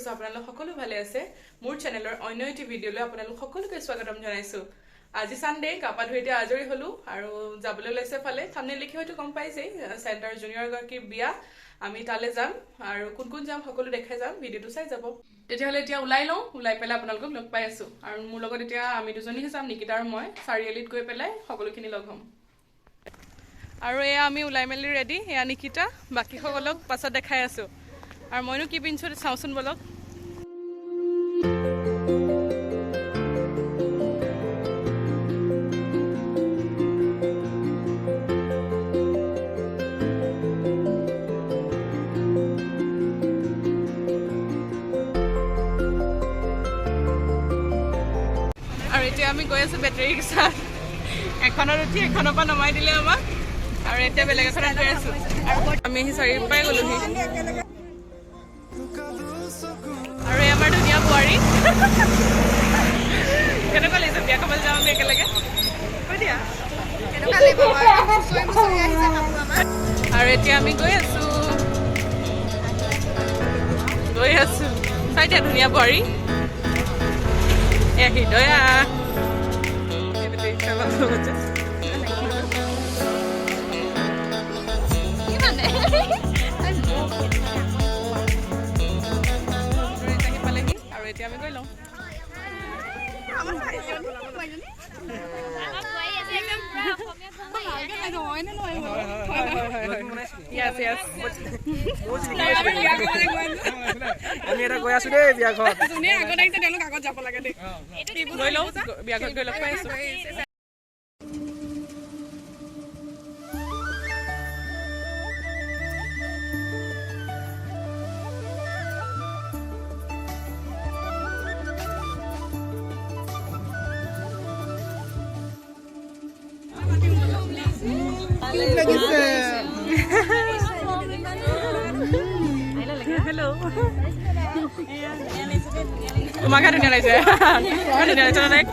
কৰিছো আপোনালোক সকলো ভালে আছে মোৰ চেনেলৰ অন্য এটি ভিডিঅলৈ আপোনালোক সকলোকে স্বাগতম জনাইছো আজি সানডে কাপা ধুই এতিয়া আজৰি হলো আৰু যাবলৈ লৈছে ফালে থামনেল লিখি হয়তো গম পাইছে সেন্টাৰ জুনিয়ৰ গৰাকীৰ বিয়া আমি তালে যাম আৰু কোন কোন যাম সকলো দেখাই যাম ভিডিঅটো চাই যাব তেতিয়াহলে এতিয়া ওলাই পেলাই আপোনালোকক লগ পাই আছো আৰু মোৰ লগত এতিয়া আমি দুজনীহে যাম নিকিতা আৰু মই চাৰিআলিত গৈ পেলাই সকলোখিনি লগ হ'ম আৰু এয়া আমি ওলাই মেলি ৰেডি এয়া নিকিতা বাকি সকলক পাছত দেখাই আছো আৰু মইনো কি পিনছো চাওচোন বলক আৰু এতিয়া আমি গৈ আছো বেটাৰী ৰিক্সাত এখনৰ উঠি এখনৰ পৰা নমাই দিলে আমাক আৰু এতিয়া বেলেগ এখনত গৈ আছো আমি আহি চাৰি পাই গ'লোহি আৰু এই আমাৰ ধুনীয়া বোৱাৰী কেনেকুৱা লাগিছে বিয়া খাবলৈ যাওঁ আমি একেলগে কৈ দিয়া আৰু এতিয়া আমি গৈ আছো চাই দিয়া ধুনীয়া বোৱাৰী এয়া হৃদয়া আৰু এতিয়া আমি গৈ লওঁ আমি এটা গৈ আছো দেই বিয়াঘৰত যোনে আগত আহিছে তেওঁলোক আগত যাব লাগে দেই গৈ লওঁ বিয়াঘৰত গৈ লগ পাই আছো হেল্ল' তোমাকে ধুনীয়া লাগিছে ধুনীয়া লাগিছে নাই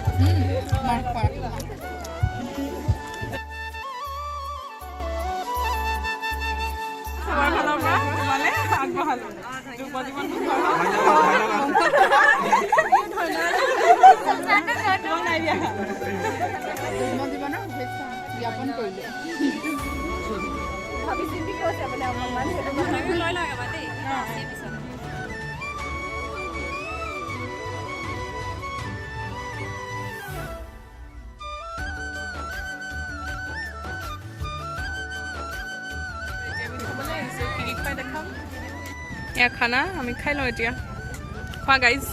এয়া খানা আমি খাই লওঁ এতিয়া খোৱা গাইজ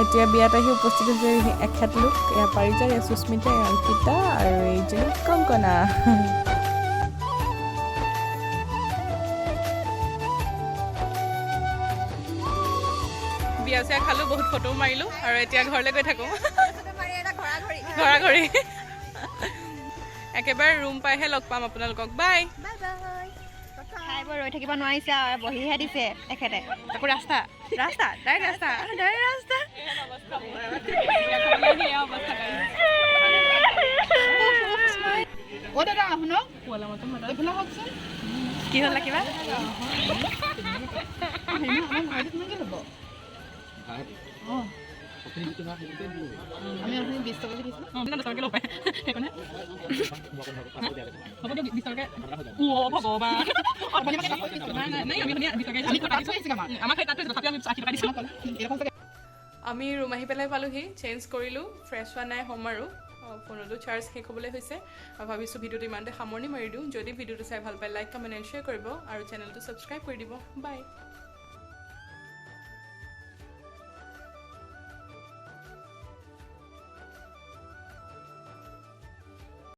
এতিয়া বিয়াত আহি উপস্থিত হৈছে এখেত লোক এয়া পাৰিজা এয়া সুস্মিতা এয়া অংকিতা আৰু এইজনী কংকনা বিয়া চিয়া খালো বহুত ফটো মাৰিলো আৰু এতিয়া ঘৰলৈ গৈ থাকো ঘৰা একেবাৰে ৰুম পাইহে লগ পাম আপোনালোকক বাই খাই বৈ ৰৈ থাকিব নোৱাৰিছে আৰু বহিহে দিছে এখেতে আকৌ ৰাস্তা কি হ'ল কিবা আমি 20 টকা দিছিলো আমি ৰুম আহি পেলাই পালোহি চেঞ্জ কৰিলো ফ্ৰেছ হোৱা নাই হ'ম আৰু ফোনতো চাৰ্জ শেষ হ'বলৈ হৈছে ভাবিছোঁ ভিডিঅ'টো ইমানতে সামৰণি মাৰি দিওঁ যদি ভিডিঅ'টো চাই ভাল পায় লাইক কমেণ্ট এণ্ড শ্বেয়াৰ কৰিব আৰু চেনেলটো ছাবস্ক্ৰাইব কৰি দিব বাই